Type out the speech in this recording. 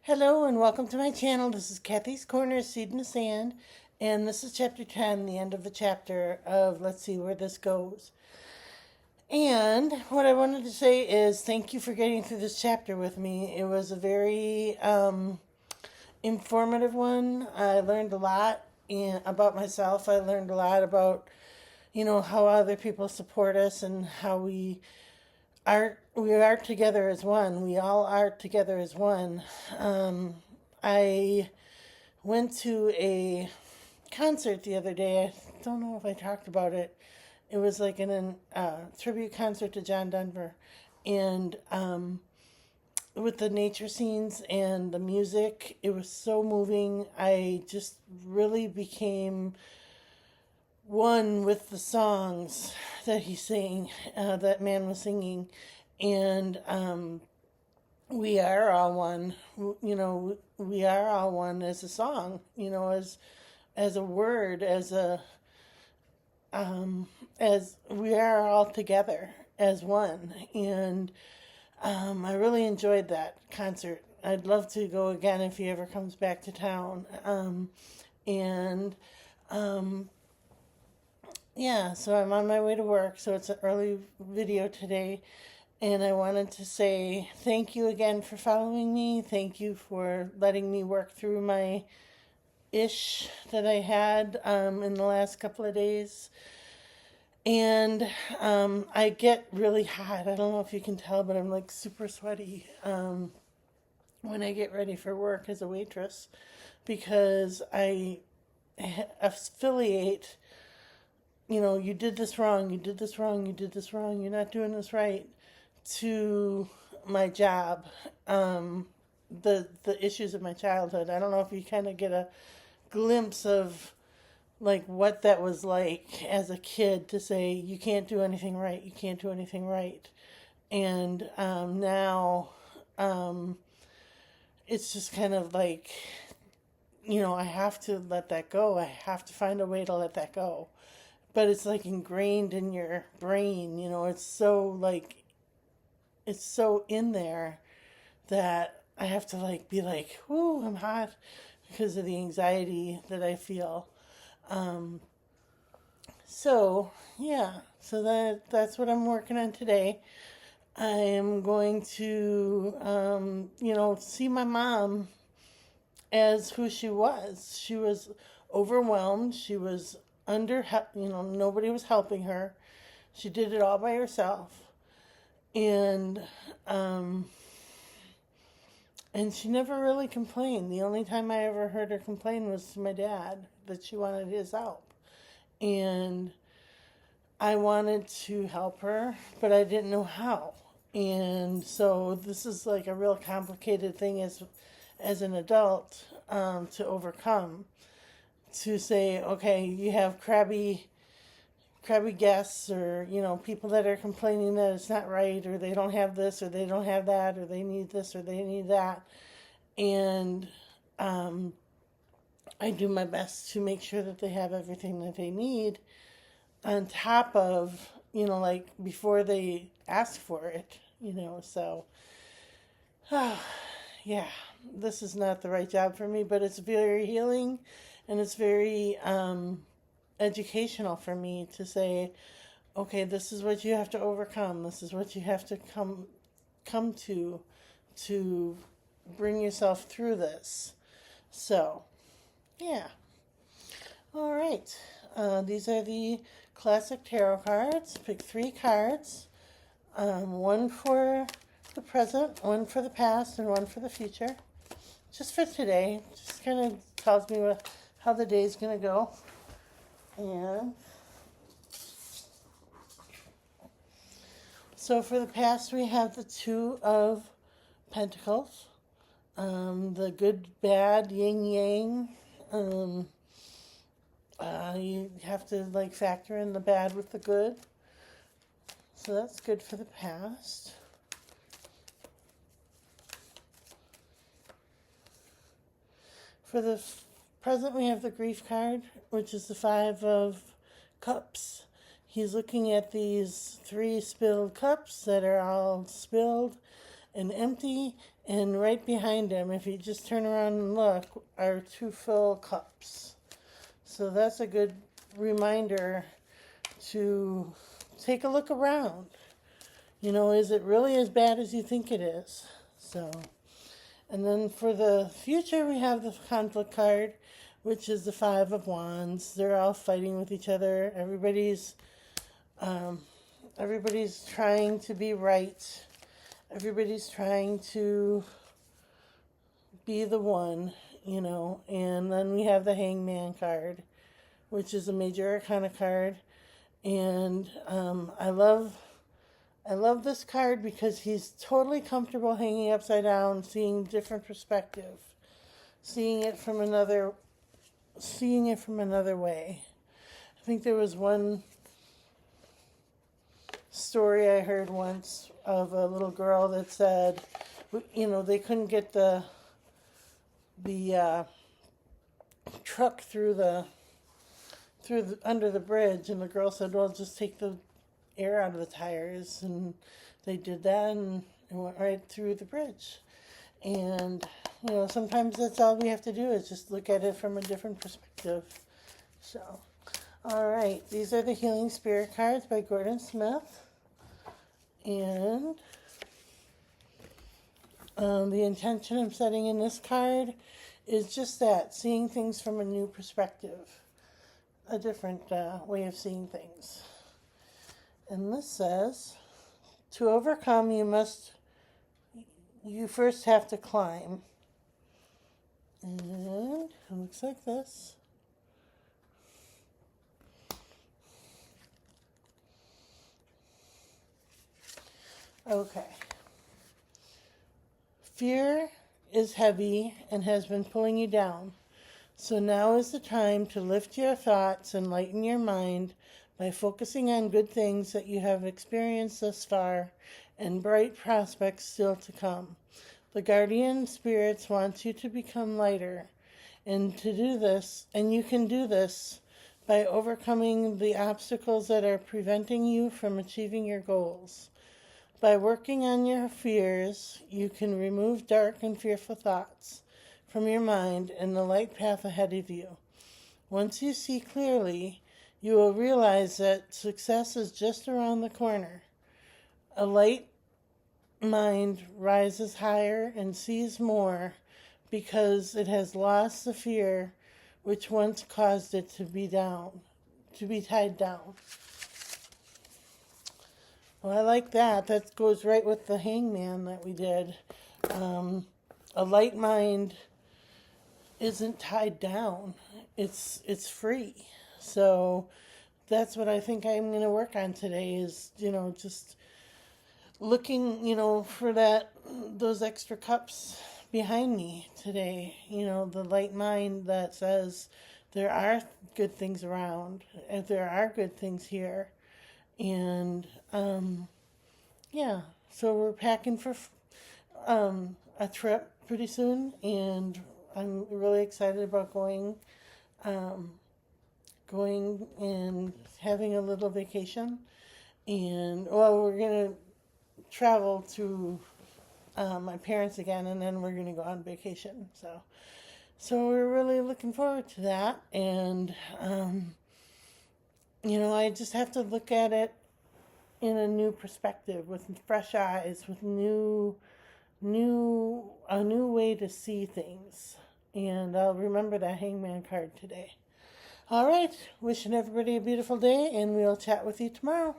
Hello and welcome to my channel. This is Kathy's Corner, Seed in the Sand, and this is chapter 10, the end of the chapter of Let's See Where This Goes. And what I wanted to say is thank you for getting through this chapter with me. It was a very informative one. I learned a lot about myself. I learned a lot about, how other people support us and how we are together as one. We all are together as one. I went to a concert the other day. I don't know if I talked about it. It was like a tribute concert to John Denver, and with the nature scenes and the music, it was so moving. I just really became one with the songs that he sang, that man was singing, and we are all one. We are all one as a song. As a word, as we are all together as one, and I really enjoyed that concert. I'd love to go again if he ever comes back to town. And Yeah, so I'm on my way to work, so it's an early video today. And I wanted to say thank you again for following me. Thank you for letting me work through my ish that I had in the last couple of days. And I get really hot. I don't know if you can tell, but I'm like super sweaty when I get ready for work as a waitress because I affiliate, you did this wrong, you did this wrong, you did this wrong, you're not doing this right, to my job, the issues of my childhood. I don't know if you kind of get a glimpse of like what that was like as a kid to say you can't do anything right, you can't do anything right, and now it's just kind of like I have to let that go. I have to find a way to let that go. But it's like ingrained in your brain, it's so in there that I have to like be like, "Ooh, I'm hot," because of the anxiety that I feel. Um, so yeah, so that's what I'm working on today. I am going to, see my mom as who she was. She was overwhelmed. She was nobody was helping her. She did it all by herself. And um, and she never really complained. The only time I ever heard her complain was to my dad that she wanted his help. And I wanted to help her, but I didn't know how. And so this is like a real complicated thing as an adult to overcome. To say, okay, you have crabby guests, or people that are complaining that it's not right, or they don't have this, or they don't have that, or they need this, or they need that, and I do my best to make sure that they have everything that they need on top of like before they ask for it. So yeah, this is not the right job for me, but it's very healing, and it's very educational for me to say, okay, this is what you have to overcome. This is what you have to come to bring yourself through this. So, yeah. All right. These are the classic tarot cards. Pick 3 cards. One for the present, one for the past, and one for the future. Just for today. Just kind of tells me how the day's going to go. And so for the past, we have the 2 of Pentacles, the good, bad, yin yang. You have to like factor in the bad with the good. So that's good for the past. For the present, we have the grief card, which is the 5 of Cups. He's looking at these 3 spilled cups that are all spilled, and empty, and right behind him, if you just turn around and look, are two full cups. So that's a good reminder to take a look around. Is it really as bad as you think it is? So, and then for the future, we have the conflict card, which is the Five of Wands. They're all fighting with each other. Everybody's trying to be right. Everybody's trying to be the one, And then we have the Hangman card, which is a major arcana card. And I love this card because he's totally comfortable hanging upside down, seeing different perspective, seeing it from another way. I think there was one story I heard once of a little girl that said, they couldn't get the truck under the bridge, and the girl said, well, just take the air out of the tires, and they did that, and it went right through the bridge. And sometimes that's all we have to do, is just look at it from a different perspective. So, all right, these are the Healing Spirit cards by Gordon Smith. And the intention I'm setting in this card is just that, seeing things from a new perspective, a different way of seeing things. And this says, to overcome, you first have to climb. And it looks like this. Okay. Fear is heavy and has been pulling you down. So now is the time to lift your thoughts and lighten your mind by focusing on good things that you have experienced thus far and bright prospects still to come. The guardian spirits want you to become lighter, and you can do this by overcoming the obstacles that are preventing you from achieving your goals. By working on your fears, you can remove dark and fearful thoughts from your mind and the light path ahead of you. Once you see clearly, you will realize that success is just around the corner. A light mind rises higher and sees more because it has lost the fear which once caused it to be tied down. Well, I like that. That goes right with the Hangman that we did. A light mind isn't tied down. It's free. So that's what I think I'm going to work on today is, just looking, for those extra cups behind me today. The light mind that says there are good things around, and there are good things here. And, so we're packing for a trip pretty soon, and I'm really excited about going and having a little vacation. And, we're going to travel to my parents again, and then we're going to go on vacation. So we're really looking forward to that. And, I just have to look at it in a new perspective, with fresh eyes, with a new way to see things. And I'll remember that Hangman card today. All right, wishing everybody a beautiful day, and we'll chat with you tomorrow.